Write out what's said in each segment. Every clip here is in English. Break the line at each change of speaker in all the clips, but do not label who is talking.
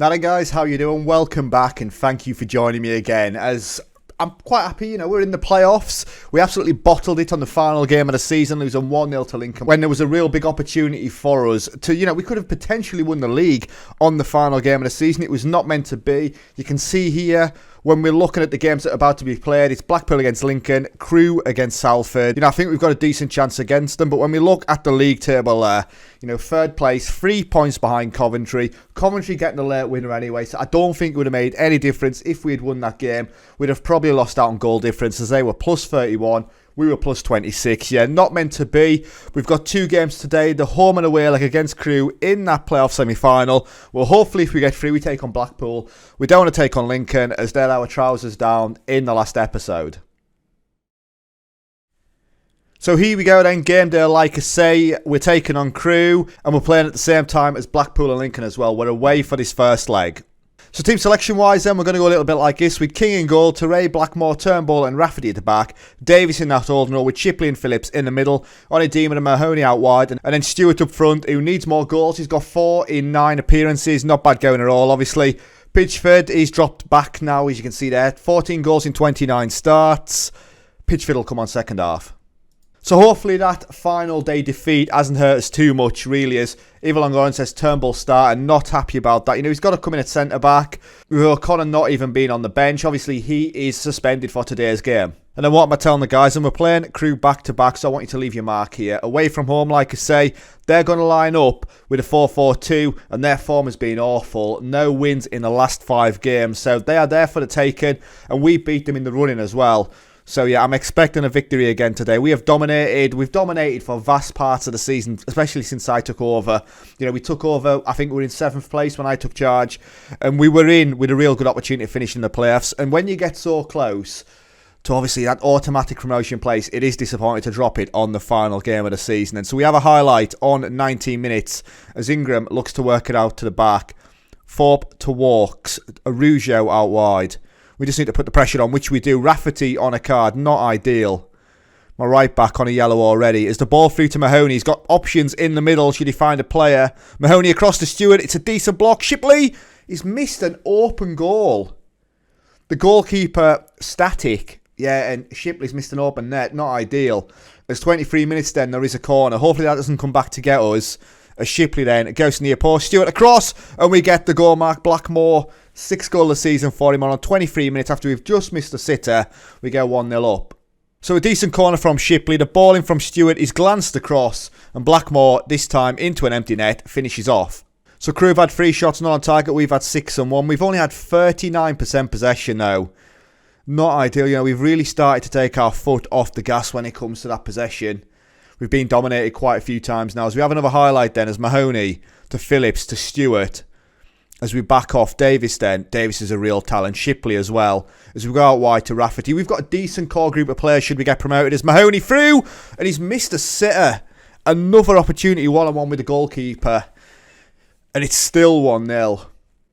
Nada guys, how you doing? Welcome back and thank you for joining me again. As I'm quite happy, we're in the playoffs. We absolutely bottled it on the final game of the season, losing 1-0 to Lincoln when there was a real big opportunity for us to, we could have potentially won the league on the final game of the season. It was not meant to be. You can see here, when we're looking at the games that are about to be played, it's Blackpool against Lincoln, Crewe against Salford. I think we've got a decent chance against them, but when we look at the league table there, third place, 3 points behind Coventry. Coventry getting the late winner anyway, so I don't think it would have made any difference if we had won that game. We'd have probably lost out on goal difference as they were plus 31. We were plus 26. Yeah, not meant to be. We've got 2 games today. The home and away leg against Crewe in that playoff semi-final. Well, hopefully if we get through, we take on Blackpool. We don't want to take on Lincoln as they're our trousers down in the last episode. So here we go then, game day, like I say, we're taking on Crewe and we're playing at the same time as Blackpool and Lincoln as well. We're away for this first leg. So team selection wise then, we're going to go a little bit like this with King in goal, Teray, Blackmore, Turnbull and Rafferty at the back, Davis in that holding role with Shipley and Phillips in the middle, Onidema and Mahoney out wide, and then Stewart up front who needs more goals. He's got 4 in 9 appearances, not bad going at all obviously. Pitchford, he's dropped back now as you can see there, 14 goals in 29 starts. Pitchford will come on second half. So hopefully that final day defeat hasn't hurt us too much, really, as Eva Longoran says Turnbull start and not happy about that. He's got to come in at centre-back, with O'Connor not even being on the bench. Obviously, he is suspended for today's game. And then what am I telling the guys? And we're playing Crewe back-to-back, so I want you to leave your mark here. Away from home, like I say, they're going to line up with a 4-4-2, and their form has been awful. No wins in the last 5 games, so they are there for the taking, and we beat them in the running as well. So yeah, I'm expecting a victory again today. We've dominated for vast parts of the season, especially since I took over. We took over, I think we were in 7th place when I took charge, and we were in with a real good opportunity to finish in the playoffs. And when you get so close to obviously that automatic promotion place, it is disappointing to drop it on the final game of the season. And so we have a highlight on 19 minutes as Ingram looks to work it out to the back. Thorpe to Walks, Araujo out wide. We just need to put the pressure on, which we do. Rafferty on a card, not ideal. My right back on a yellow already. As the ball through to Mahoney, he's got options in the middle should he find a player. Mahoney across to Stewart, it's a decent block. Shipley, he's missed an open goal. The goalkeeper static. Yeah, and Shipley's missed an open net, not ideal. There's 23 minutes then, there is a corner. Hopefully that doesn't come back to get us. As Shipley then goes to near post, Stewart across, and we get the goal mark. Blackmore, 6th goal of the season for him on 23 minutes after we've just missed a sitter. We go 1-0 up. So a decent corner from Shipley. The ball in from Stewart is glanced across, and Blackmore, this time into an empty net, finishes off. So Crewe have had 3 shots not on target. We've had 6 and 1. We've only had 39% possession though. Not ideal. We've really started to take our foot off the gas when it comes to that possession. We've been dominated quite a few times now. As we have another highlight then as Mahoney to Phillips to Stewart. As we back off Davis then. Davis is a real talent. Shipley as well. As we go out wide to Rafferty. We've got a decent core group of players should we get promoted. As Mahoney through. And he's missed a sitter. Another opportunity one-on-one with the goalkeeper. And it's still 1-0.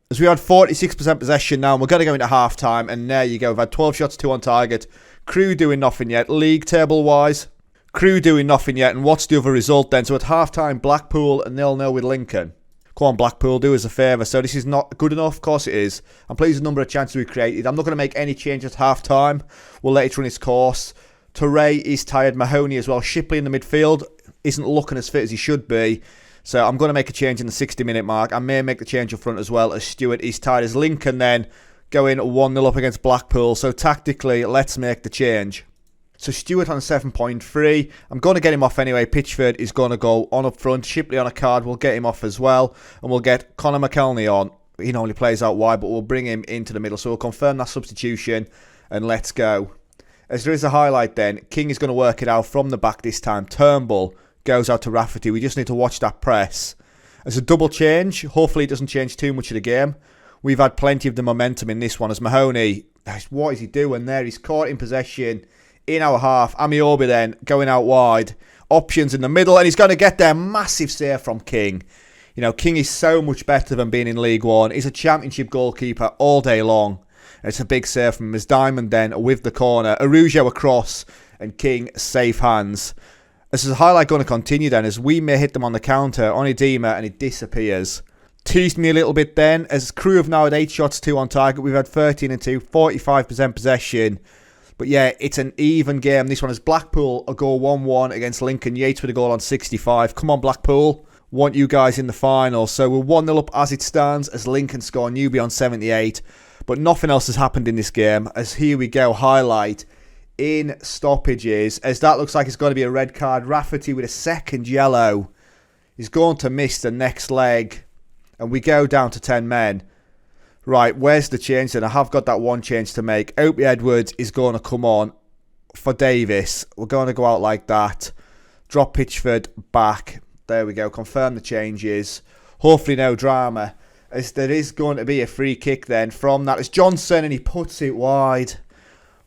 As we had 46% possession now. And we're going to go into half-time. And there you go. We've had 12 shots, 2 on target. Crewe doing nothing yet. League table-wise. Crewe doing nothing yet, and what's the other result then? So at half-time, Blackpool 0-0 with Lincoln. Come on, Blackpool, do us a favour. So this is not good enough, of course it is. I'm pleased with the number of chances we created. I'm not going to make any changes at half-time. We'll let it run its course. Teray is tired, Mahoney as well. Shipley in the midfield isn't looking as fit as he should be. So I'm going to make a change in the 60-minute mark. I may make the change up front as well, as Stewart is tired. As Lincoln then going 1-0 up against Blackpool. So tactically, let's make the change. So Stewart on 7.3. I'm going to get him off anyway. Pitchford is going to go on up front. Shipley on a card. We'll get him off as well. And we'll get Connor McElney on. He normally plays out wide, but we'll bring him into the middle. So we'll confirm that substitution and let's go. As there is a highlight then, King is going to work it out from the back this time. Turnbull goes out to Rafferty. We just need to watch that press. As a double change, hopefully it doesn't change too much of the game. We've had plenty of the momentum in this one. As Mahoney, what is he doing there? He's caught in possession in our half. Amiobi then going out wide. Options in the middle, and he's going to get there. Massive save from King. King is so much better than being in League One. He's a championship goalkeeper all day long. It's a big save from him. As Diamond then with the corner. Araujo across, and King safe hands. This is a highlight going to continue then, as we may hit them on the counter. Onidema, and it disappears. Teased me a little bit then, as Crew have now had 8 shots, 2 on target. We've had 13 and 2, 45% possession. But yeah, it's an even game. This one is Blackpool a goal 1-1 against Lincoln. Yates with a goal on 65. Come on, Blackpool. Want you guys in the final. So we're 1-0 up as it stands, as Lincoln score Newby on 78. But nothing else has happened in this game, as here we go, highlight in stoppages, as that looks like it's going to be a red card. Rafferty with a second yellow is going to miss the next leg, and we go down to 10 men. Right, where's the change then? I have got that one change to make. Opie Edwards is going to come on for Davis. We're going to go out like that. Drop Pitchford back. There we go. Confirm the changes. Hopefully no drama, as there is going to be a free kick then from that. It's Johnson, and he puts it wide.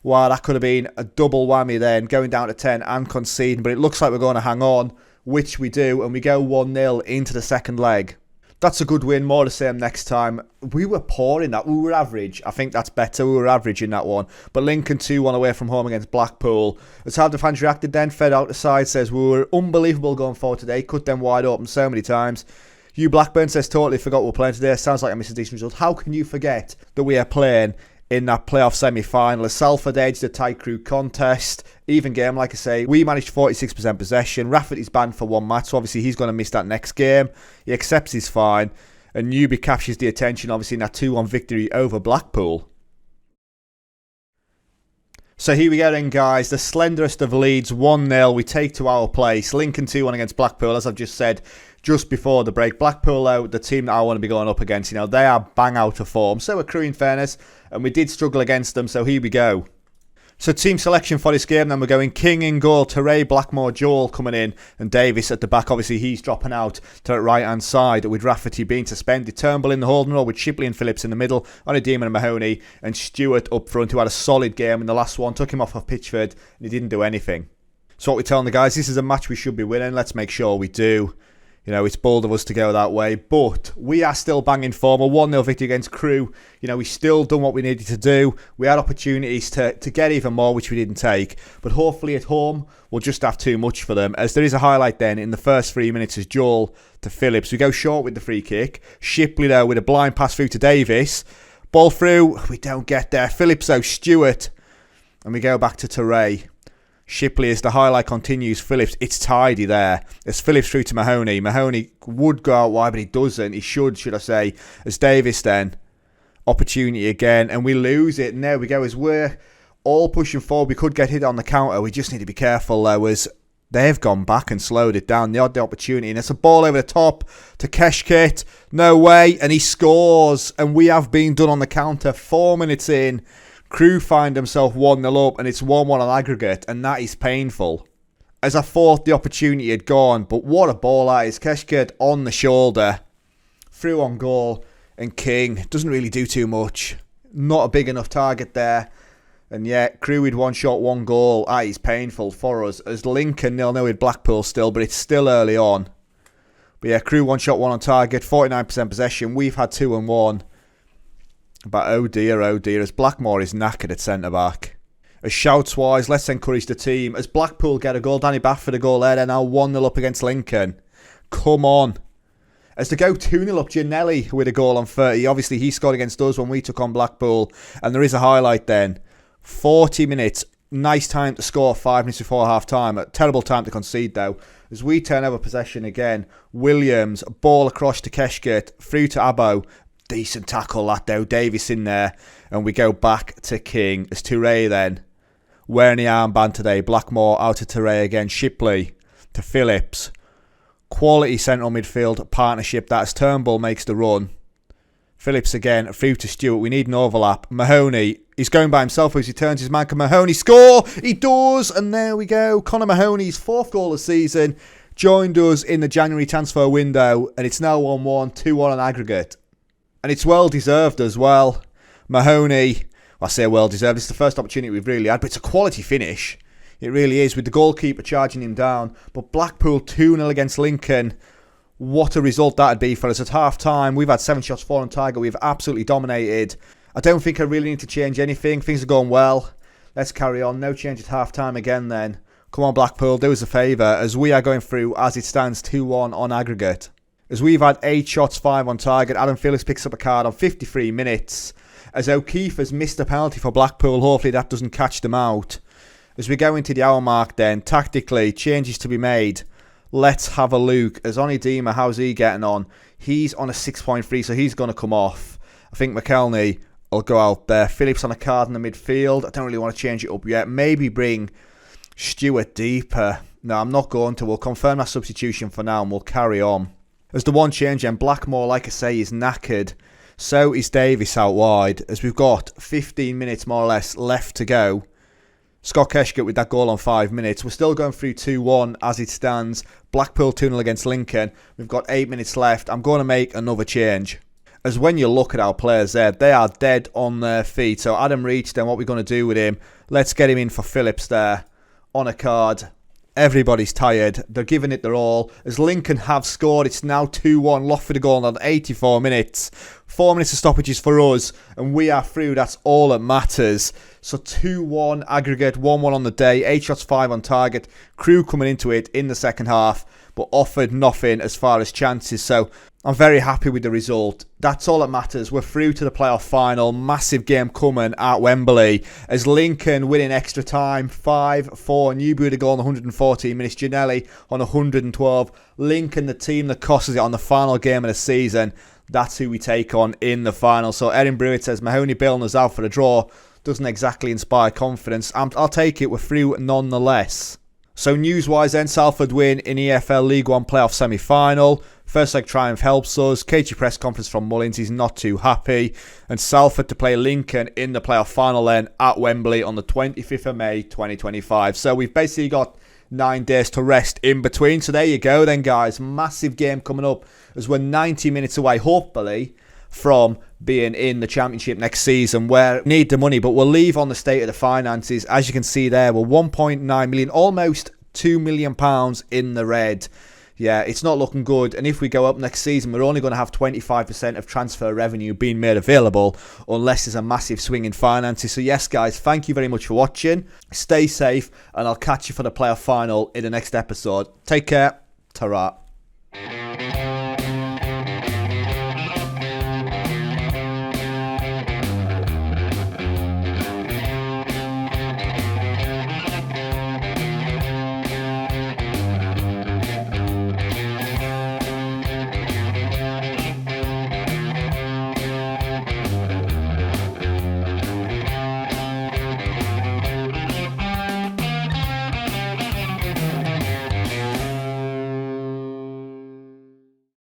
Wow, that could have been a double whammy then, going down to 10 and conceding. But it looks like we're going to hang on, which we do, and we go 1-0 into the second leg. That's a good win, more the same next time. We were poor in that. We were average. I think that's better. We were average in that one. But Lincoln 2-1 away from home against Blackpool. As how the fans reacted then, Fed out the side says, we were unbelievable going forward today. Cut them wide open so many times. Hugh Blackburn says, totally forgot we're playing today. Sounds like I missed a decent result. How can you forget that we are playing in that playoff semi-final? As Salford edged the tight Crew contest. Even game, like I say. We managed 46% possession. Rafferty's banned for 1 match, so obviously he's going to miss that next game. He accepts his fine. And Newby captures the attention, obviously, in that 2-1 victory over Blackpool. So here we go then, guys. The slenderest of leads, 1-0. We take to our place. Lincoln 2-1 against Blackpool, as I've just said just before the break. Blackpool, though, the team that I want to be going up against, you know, they are bang out of form. So are Crew, in fairness, and we did struggle against them, so here we go. So team selection for this game, then we're going King in goal, Teray, Blackmore, Joel coming in, and Davis at the back. Obviously, he's dropping out to the right-hand side, with Rafferty being suspended. Turnbull in the holding role with Shipley and Phillips in the middle, on a Demon and Mahoney, and Stewart up front, who had a solid game in the last one. Took him off Pitchford, and he didn't do anything. So what we're telling the guys, this is a match we should be winning. Let's make sure we do. You know, it's bold of us to go that way, but we are still banging form. A 1-0 victory against Crew. You know, we still done what we needed to do. We had opportunities to get even more, which we didn't take. But hopefully at home, we'll just have too much for them. As there is a highlight then in the first 3 minutes as Joel to Phillips. We go short with the free kick. Shipley though with a blind pass through to Davis. Ball through. We don't get there. Phillips though, Stewart. And we go back to Teray. Shipley, as the highlight continues, Phillips, it's tidy there. As Phillips through to Mahoney. Mahoney would go out wide, but he doesn't. He should I say. As Davis then, opportunity again, and we lose it. And there we go. As we're all pushing forward, we could get hit on the counter. We just need to be careful though, as they've gone back and slowed it down. They had the opportunity, and it's a ball over the top to Keshkit. No way, and he scores. And we have been done on the counter 4 minutes in. Crew find themselves 1-0 up, and it's 1-1 on aggregate, and that is painful. As I thought the opportunity had gone, but what a ball that is. Keshkit on the shoulder, through on goal, and King doesn't really do too much. Not a big enough target there. And yet, Crew with 1 shot, 1 goal. That is painful for us. As Lincoln 0-0 with Blackpool still, but it's still early on. But yeah, Crew 1 shot, 1 on target, 49% possession. We've had 2 and 1. But oh dear, as Blackmore is knackered at centre-back. As shouts-wise, let's encourage the team. As Blackpool get a goal, Danny Bafford a goal there. They're now 1-0 up against Lincoln. Come on. As they go 2-0 up, Gianelli with a goal on 30. Obviously, he scored against us when we took on Blackpool. And there is a highlight then. 40 minutes. Nice time to score 5 minutes before half-time. A terrible time to concede, though. As we turn over possession again. Williams, ball across to Keshkit. Through to Abbo. Decent tackle that though, Davis in there, and we go back to King. As Teray then, wearing the armband today, Blackmore out to Teray again, Shipley to Phillips. Quality central midfield partnership, that's Turnbull makes the run. Phillips again, through to Stewart, we need an overlap. Mahoney, he's going by himself as he turns his man. Can Mahoney score? He does, and there we go. Connor Mahoney's 4th goal of the season, joined us in the January transfer window, and it's now 1-1, 2-1 on aggregate. And it's well deserved as well. Mahoney, I say well deserved. It's the first opportunity we've really had, but it's a quality finish. It really is, with the goalkeeper charging him down. But Blackpool 2-0 against Lincoln. What a result that'd be for us at half time. We've had 7 shots, 4 on target. We've absolutely dominated. I don't think I really need to change anything. Things are going well. Let's carry on. No change at half time again then. Come on, Blackpool, do us a favour, as we are going through as it stands 2-1 on aggregate. As we've had 8 shots, 5 on target. Adam Phillips picks up a card on 53 minutes. As O'Keefe has missed a penalty for Blackpool, hopefully that doesn't catch them out. As we go into the hour mark then, tactically, changes to be made. Let's have a look. As Onidima, how's he getting on? He's on a 6.3, so he's going to come off. I think McKelney will go out there. Phillips on a card in the midfield. I don't really want to change it up yet. Maybe bring Stewart deeper. No, I'm not going to. We'll confirm that substitution for now and we'll carry on. As the one change then, Blackmore, like I say, is knackered. So is Davis out wide. As we've got 15 minutes more or less left to go. Scott Keshkett with that goal on 5 minutes. We're still going through 2-1 as it stands. Blackpool 2-0 against Lincoln. We've got 8 minutes left. I'm going to make another change. As when you look at our players there, they are dead on their feet. So Adam Reach, then what we're going to do with him, let's get him in for Phillips there on a card. Everybody's tired. They're giving it their all. As Lincoln have scored, it's now 2-1. Lockford a goal on 84 minutes. 4 minutes of stoppages for us, and we are through. That's all that matters. So 2-1 aggregate, 1-1 on the day. 8 shots, 5 on target. Crew coming into it in the second half, but offered nothing as far as chances. So I'm very happy with the result. That's all that matters. We're through to the playoff final. Massive game coming at Wembley. As Lincoln winning extra time. 5-4. Newbury to goal on 114 minutes. Gianelli on 112. Lincoln, the team that costs it on the final game of the season. That's who we take on in the final. So Erin Brewitt says Mahoney Billner's out for a draw. Doesn't exactly inspire confidence. I'll take it. We're through nonetheless. So news-wise then, Salford win in EFL League 1 playoff semi-final. First leg triumph helps us. KG press conference from Mullins, he's not too happy. And Salford to play Lincoln in the playoff final then at Wembley on the 25th of May 2025. So we've basically got 9 days to rest in between. So there you go then, guys. Massive game coming up as we're 90 minutes away, hopefully, from being in the championship next season, where we need the money, but we'll leave on the state of the finances. As you can see there, we're 1.9 million, almost £2 million in the red. Yeah, it's not looking good. And if we go up next season, we're only going to have 25% of transfer revenue being made available, unless there's a massive swing in finances. So yes, guys, thank you very much for watching. Stay safe, and I'll catch you for the playoff final in the next episode. Take care. Ta-ra.